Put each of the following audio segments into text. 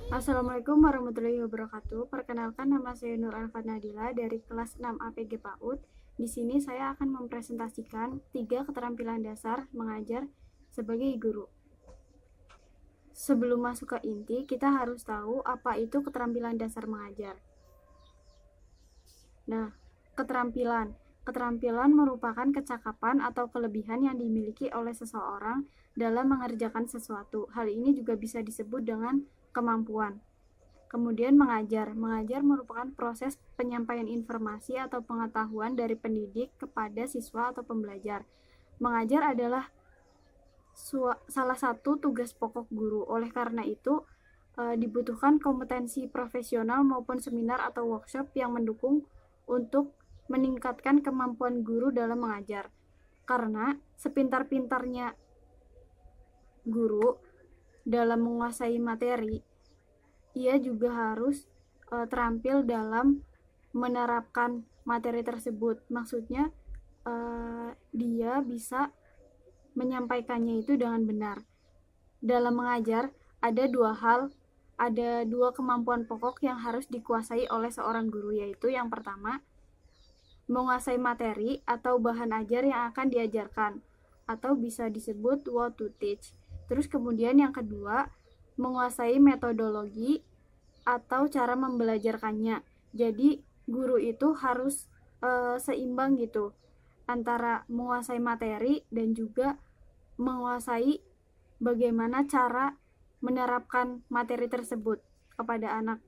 Assalamualaikum warahmatullahi wabarakatuh. Perkenalkan, nama saya Nur Alfa Nadila dari kelas 6 APG PAUD. Di sini saya akan mempresentasikan 3 keterampilan dasar mengajar sebagai guru. Sebelum masuk ke inti, kita harus tahu apa itu keterampilan dasar mengajar. Nah, keterampilan merupakan kecakapan atau kelebihan yang dimiliki oleh seseorang dalam mengerjakan sesuatu. Hal ini juga bisa disebut dengan kemampuan. Kemudian mengajar merupakan proses penyampaian informasi atau pengetahuan dari pendidik kepada siswa atau pembelajar. Mengajar adalah salah satu tugas pokok guru. Oleh karena itu, dibutuhkan kompetensi profesional maupun seminar atau workshop yang mendukung untuk meningkatkan kemampuan guru dalam mengajar. Karena sepintar-pintarnya guru dalam menguasai materi, ia juga harus terampil dalam menerapkan materi tersebut. Maksudnya dia bisa menyampaikannya itu dengan benar. Dalam mengajar ada dua kemampuan pokok yang harus dikuasai oleh seorang guru, yaitu yang pertama, menguasai materi atau bahan ajar yang akan diajarkan, atau bisa disebut what to teach. Terus kemudian yang kedua, menguasai metodologi atau cara membelajarkannya. Jadi guru itu harus seimbang gitu antara menguasai materi dan juga menguasai bagaimana cara menerapkan materi tersebut kepada anak.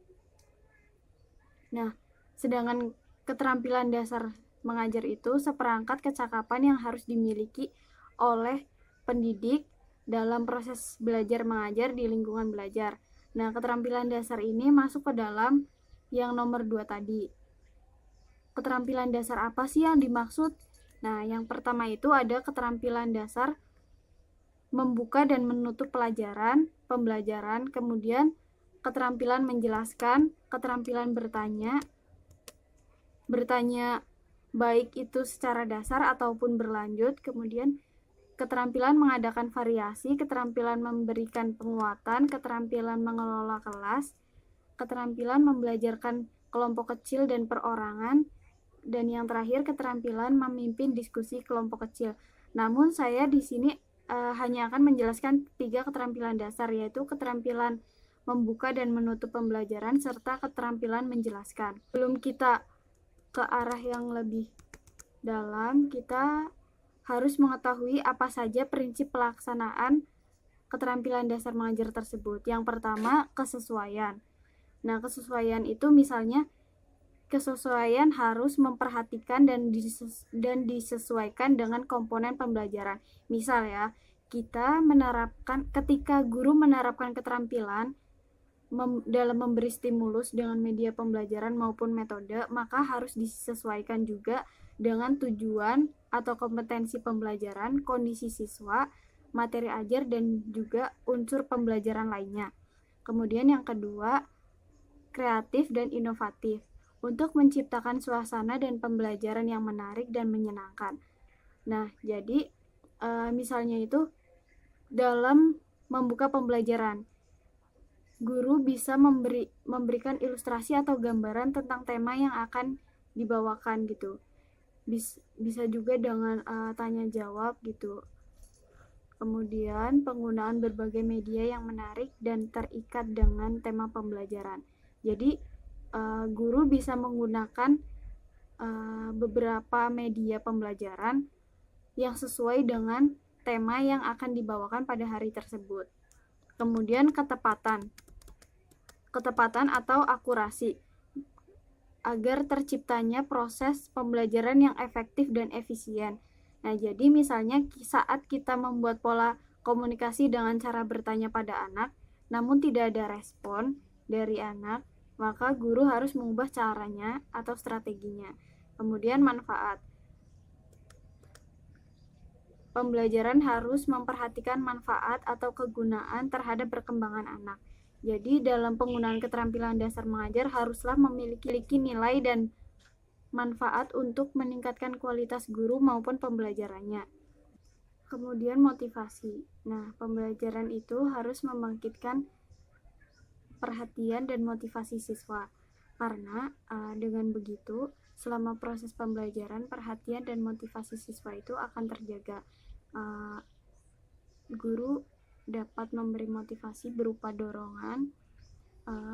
Nah, sedangkan keterampilan dasar mengajar itu seperangkat kecakapan yang harus dimiliki oleh pendidik dalam proses belajar mengajar di lingkungan belajar. Nah, keterampilan dasar ini masuk ke dalam yang nomor 2 tadi. Keterampilan dasar apa sih yang dimaksud? Nah, yang pertama itu ada keterampilan dasar membuka dan menutup pembelajaran, kemudian keterampilan menjelaskan, keterampilan bertanya baik itu secara dasar ataupun berlanjut, kemudian keterampilan mengadakan variasi, keterampilan memberikan penguatan, keterampilan mengelola kelas, keterampilan membelajarkan kelompok kecil dan perorangan, dan yang terakhir keterampilan memimpin diskusi kelompok kecil. Namun saya di sini hanya akan menjelaskan 3 keterampilan dasar, yaitu keterampilan membuka dan menutup pembelajaran serta keterampilan menjelaskan. Sebelum kita ke arah yang lebih dalam, kita harus mengetahui apa saja prinsip pelaksanaan keterampilan dasar mengajar tersebut. Yang pertama, kesesuaian. Nah, kesesuaian itu misalnya kesesuaian harus memperhatikan dan disesuaikan dengan komponen pembelajaran. Misal ya, ketika guru menerapkan keterampilan dalam memberi stimulus dengan media pembelajaran maupun metode, maka harus disesuaikan juga dengan tujuan atau kompetensi pembelajaran, kondisi siswa, materi ajar, dan juga unsur pembelajaran lainnya. Kemudian yang kedua, kreatif dan inovatif, untuk menciptakan suasana dan pembelajaran yang menarik dan menyenangkan. Nah, jadi misalnya itu dalam membuka pembelajaran, guru bisa memberikan ilustrasi atau gambaran tentang tema yang akan dibawakan gitu. Bisa juga dengan tanya jawab gitu. Kemudian penggunaan berbagai media yang menarik dan terikat dengan tema pembelajaran. Jadi guru bisa menggunakan beberapa media pembelajaran yang sesuai dengan tema yang akan dibawakan pada hari tersebut. Kemudian ketepatan atau akurasi, agar terciptanya proses pembelajaran yang efektif dan efisien. Nah, jadi misalnya saat kita membuat pola komunikasi dengan cara bertanya pada anak, namun tidak ada respon dari anak, maka guru harus mengubah caranya atau strateginya. Kemudian manfaat. Pembelajaran harus memperhatikan manfaat atau kegunaan terhadap perkembangan anak. Jadi dalam penggunaan keterampilan dasar mengajar haruslah memiliki nilai dan manfaat untuk meningkatkan kualitas guru maupun pembelajarannya. Kemudian motivasi. Nah, pembelajaran itu harus membangkitkan perhatian dan motivasi siswa. Karena dengan begitu, selama proses pembelajaran, perhatian dan motivasi siswa itu akan terjaga. Guru dapat memberi motivasi berupa dorongan,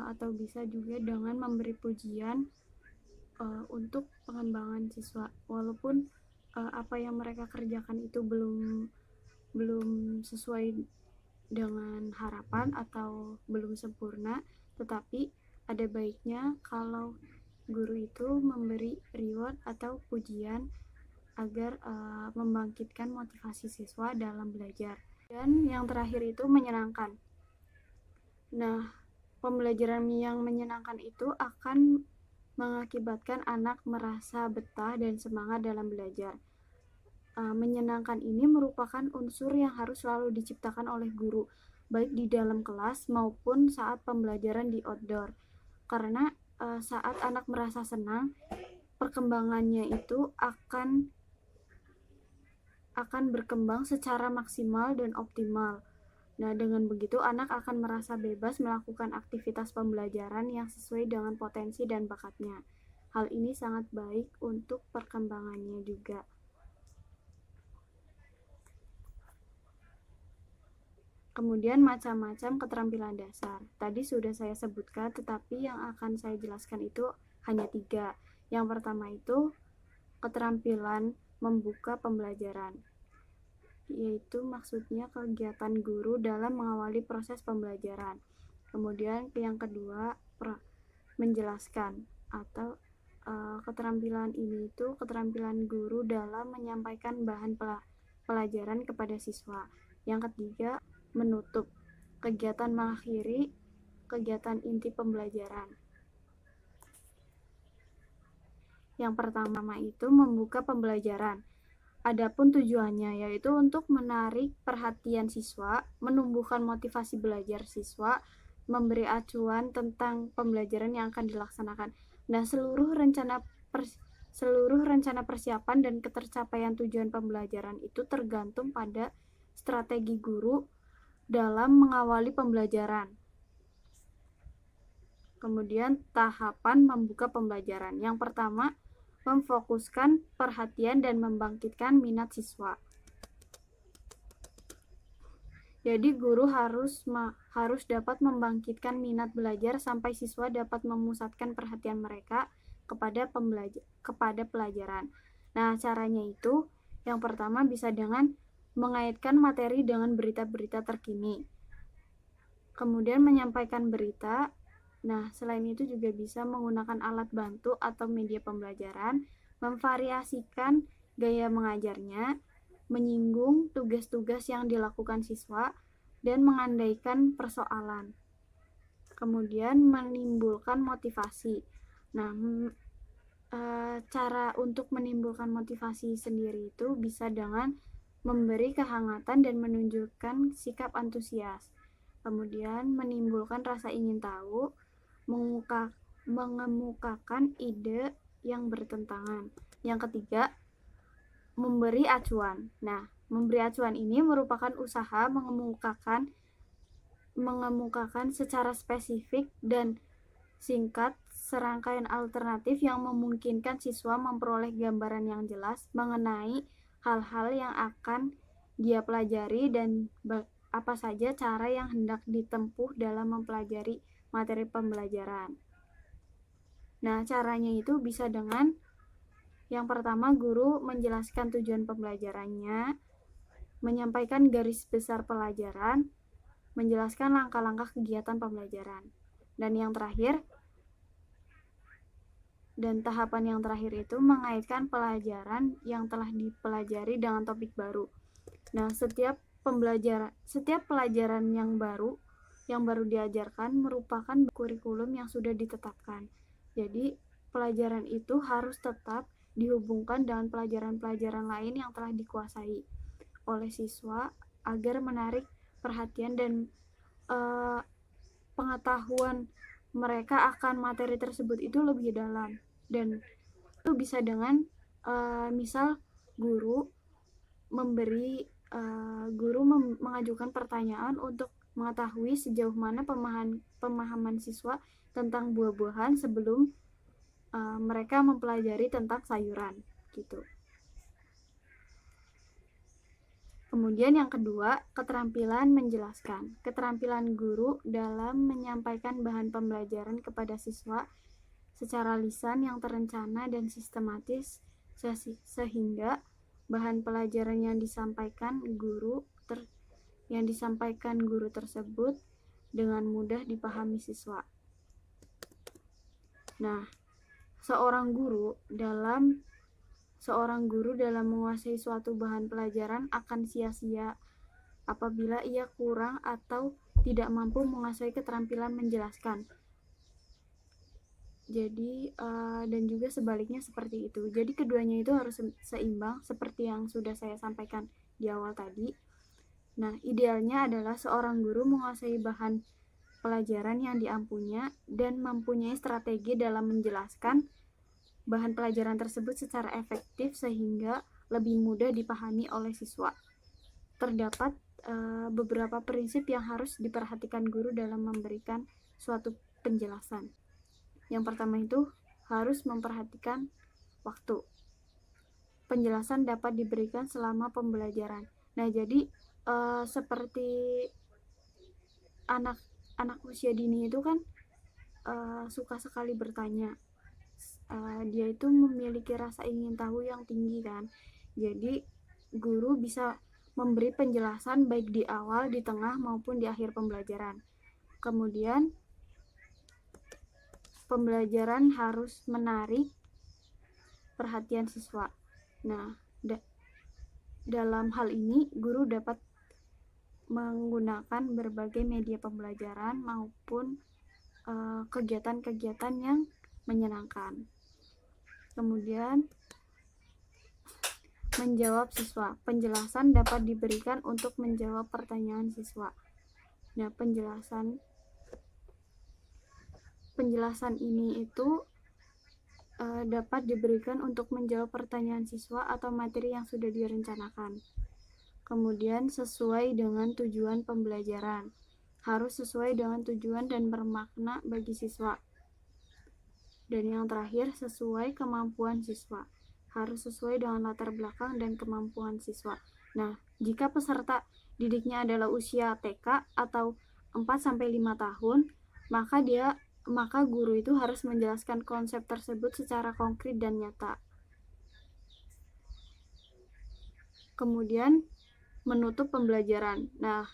atau bisa juga dengan memberi pujian untuk pengembangan siswa. Walaupun apa yang mereka kerjakan itu belum sesuai dengan harapan atau belum sempurna, tetapi ada baiknya kalau guru itu memberi reward atau pujian agar membangkitkan motivasi siswa dalam belajar. Dan yang terakhir itu menyenangkan. Nah, pembelajaran yang menyenangkan itu akan mengakibatkan anak merasa betah dan semangat dalam belajar. Menyenangkan ini merupakan unsur yang harus selalu diciptakan oleh guru, baik di dalam kelas maupun saat pembelajaran di outdoor. Karena saat anak merasa senang, perkembangannya itu akan berkembang secara maksimal dan optimal. Nah, dengan begitu anak akan merasa bebas melakukan aktivitas pembelajaran yang sesuai dengan potensi dan bakatnya. Hal ini sangat baik untuk perkembangannya juga. Kemudian macam-macam keterampilan dasar. Tadi sudah saya sebutkan, tetapi yang akan saya jelaskan itu hanya 3. Yang pertama itu keterampilan membuka pembelajaran, yaitu maksudnya kegiatan guru dalam mengawali proses pembelajaran. Kemudian yang kedua, menjelaskan, atau keterampilan ini itu keterampilan guru dalam menyampaikan bahan pelajaran kepada siswa. Yang ketiga, menutup, kegiatan mengakhiri kegiatan inti pembelajaran. Yang pertama itu membuka pembelajaran. Adapun tujuannya yaitu untuk menarik perhatian siswa, menumbuhkan motivasi belajar siswa, memberi acuan tentang pembelajaran yang akan dilaksanakan. Nah, seluruh rencana persiapan dan ketercapaian tujuan pembelajaran itu tergantung pada strategi guru dalam mengawali pembelajaran. Kemudian tahapan membuka pembelajaran. Yang pertama, memfokuskan perhatian dan membangkitkan minat siswa. Jadi guru harus dapat membangkitkan minat belajar sampai siswa dapat memusatkan perhatian mereka kepada pelajaran. Nah, caranya itu yang pertama bisa dengan mengaitkan materi dengan berita-berita terkini. Kemudian menyampaikan berita. Nah, selain itu juga bisa menggunakan alat bantu atau media pembelajaran, memvariasikan gaya mengajarnya, menyinggung tugas-tugas yang dilakukan siswa, dan mengandaikan persoalan. Kemudian menimbulkan motivasi. Nah, cara untuk menimbulkan motivasi sendiri itu bisa dengan memberi kehangatan dan menunjukkan sikap antusias. Kemudian menimbulkan rasa ingin tahu, mengemukakan ide yang bertentangan. Yang ketiga, memberi acuan. Nah, memberi acuan ini merupakan usaha mengemukakan secara spesifik dan singkat serangkaian alternatif yang memungkinkan siswa memperoleh gambaran yang jelas mengenai hal-hal yang akan dia pelajari dan apa saja cara yang hendak ditempuh dalam mempelajari materi pembelajaran. Nah, caranya itu bisa dengan yang pertama, guru menjelaskan tujuan pembelajarannya, menyampaikan garis besar pelajaran, menjelaskan langkah-langkah kegiatan pembelajaran. Dan tahapan yang terakhir itu mengaitkan pelajaran yang telah dipelajari dengan topik baru. Nah, setiap pelajaran yang baru diajarkan merupakan kurikulum yang sudah ditetapkan. Jadi, pelajaran itu harus tetap dihubungkan dengan pelajaran-pelajaran lain yang telah dikuasai oleh siswa agar menarik perhatian dan pengetahuan mereka akan materi tersebut itu lebih dalam. Dan itu bisa dengan misal guru mengajukan pertanyaan untuk mengetahui sejauh mana pemahaman siswa tentang buah-buahan sebelum mereka mempelajari tentang sayuran gitu. Kemudian yang kedua, keterampilan menjelaskan. Keterampilan guru dalam menyampaikan bahan pembelajaran kepada siswa secara lisan yang terencana dan sistematis sehingga bahan pelajaran yang disampaikan guru tersebut dengan mudah dipahami siswa. Nah, seorang guru dalam menguasai suatu bahan pelajaran akan sia-sia apabila ia kurang atau tidak mampu menguasai keterampilan menjelaskan. Jadi dan juga sebaliknya seperti itu. Jadi keduanya itu harus seimbang seperti yang sudah saya sampaikan di awal tadi. Nah, idealnya adalah seorang guru menguasai bahan pelajaran yang diampunya dan mempunyai strategi dalam menjelaskan bahan pelajaran tersebut secara efektif sehingga lebih mudah dipahami oleh siswa. Terdapat beberapa prinsip yang harus diperhatikan guru dalam memberikan suatu penjelasan. Yang pertama itu harus memperhatikan waktu. Penjelasan dapat diberikan selama pembelajaran. Nah, jadi seperti anak usia dini itu kan suka sekali bertanya. Dia itu memiliki rasa ingin tahu yang tinggi kan. Jadi guru bisa memberi penjelasan baik di awal, di tengah maupun di akhir pembelajaran. Kemudian pembelajaran harus menarik perhatian siswa. Nah, dalam hal ini guru dapat menggunakan berbagai media pembelajaran maupun kegiatan-kegiatan yang menyenangkan. Kemudian menjawab siswa. Penjelasan dapat diberikan untuk menjawab pertanyaan siswa. Nah, penjelasan ini itu dapat diberikan untuk menjawab pertanyaan siswa atau materi yang sudah direncanakan. Kemudian sesuai dengan tujuan pembelajaran. Harus sesuai dengan tujuan dan bermakna bagi siswa. Dan yang terakhir, sesuai kemampuan siswa. Harus sesuai dengan latar belakang dan kemampuan siswa. Nah, jika peserta didiknya adalah usia TK atau 4-5 tahun, maka guru itu harus menjelaskan konsep tersebut secara konkret dan nyata. Kemudian menutup pembelajaran. Nah,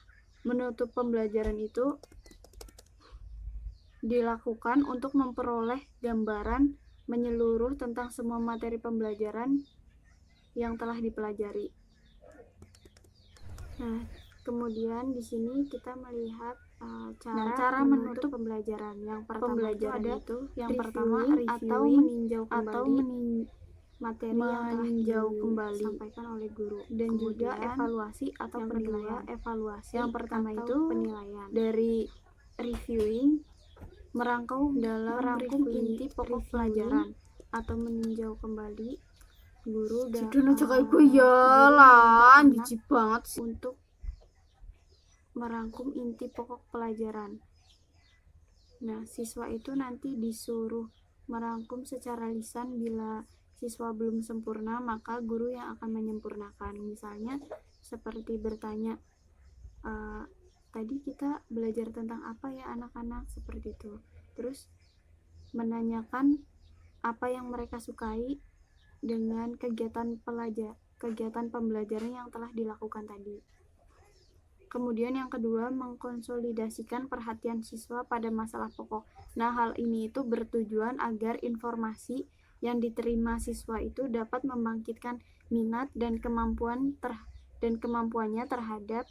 menutup pembelajaran itu dilakukan untuk memperoleh gambaran menyeluruh tentang semua materi pembelajaran yang telah dipelajari. Nah, kemudian di sini kita melihat cara menutup pembelajaran. Yang pertama itu reviewing atau meninjau kembali materi yang telah disampaikan oleh guru. Dan kemudian juga evaluasi atau penilaian. Yang pertama itu penilaian. Dari reviewing merangkum inti pokok pelajaran atau meninjau kembali guru dan jijik banget untuk merangkum inti pokok pelajaran. Nah, siswa itu nanti disuruh merangkum secara lisan. Bila siswa belum sempurna, maka guru yang akan menyempurnakan. Misalnya seperti bertanya, tadi kita belajar tentang apa ya anak-anak, seperti itu. Terus menanyakan apa yang mereka sukai dengan kegiatan pembelajaran yang telah dilakukan tadi. Kemudian yang kedua, mengkonsolidasikan perhatian siswa pada masalah pokok. Nah, hal ini itu bertujuan agar informasi yang diterima siswa itu dapat membangkitkan minat dan kemampuannya terhadap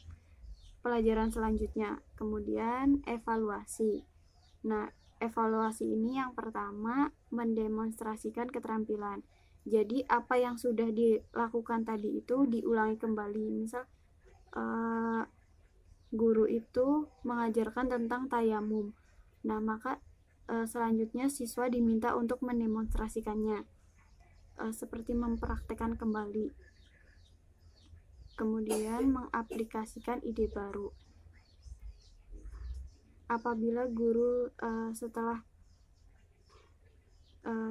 pelajaran selanjutnya. Kemudian evaluasi. Nah, evaluasi ini yang pertama mendemonstrasikan keterampilan. Jadi apa yang sudah dilakukan tadi itu diulangi kembali. Misal guru itu mengajarkan tentang tayamum. Nah, maka selanjutnya siswa diminta untuk mendemonstrasikannya, seperti mempraktekkan kembali. Kemudian mengaplikasikan ide baru. apabila guru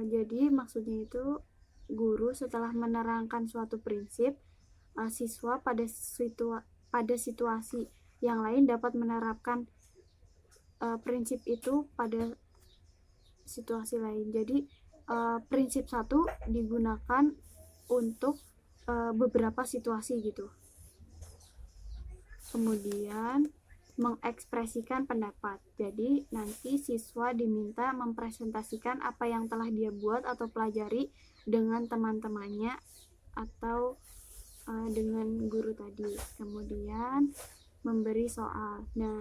jadi maksudnya itu guru setelah menerangkan suatu prinsip, siswa pada situasi yang lain dapat menerapkan prinsip itu pada situasi lain. Jadi prinsip satu digunakan untuk beberapa situasi gitu. Kemudian mengekspresikan pendapat. Jadi nanti siswa diminta mempresentasikan apa yang telah dia buat atau pelajari dengan teman-temannya atau dengan guru tadi. Kemudian memberi soal. Nah,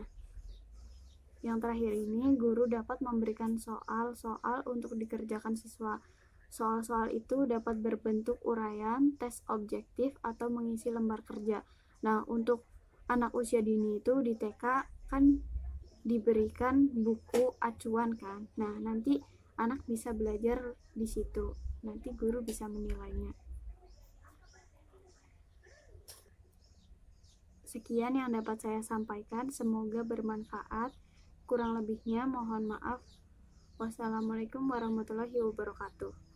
yang terakhir ini guru dapat memberikan soal-soal untuk dikerjakan siswa. Soal-soal itu dapat berbentuk uraian, tes objektif, atau mengisi lembar kerja. Nah, untuk anak usia dini itu di TK kan diberikan buku acuan kan. Nah, nanti anak bisa belajar di situ. Nanti guru bisa menilainya. Sekian yang dapat saya sampaikan, semoga bermanfaat. Kurang lebihnya mohon maaf. Wassalamualaikum warahmatullahi wabarakatuh.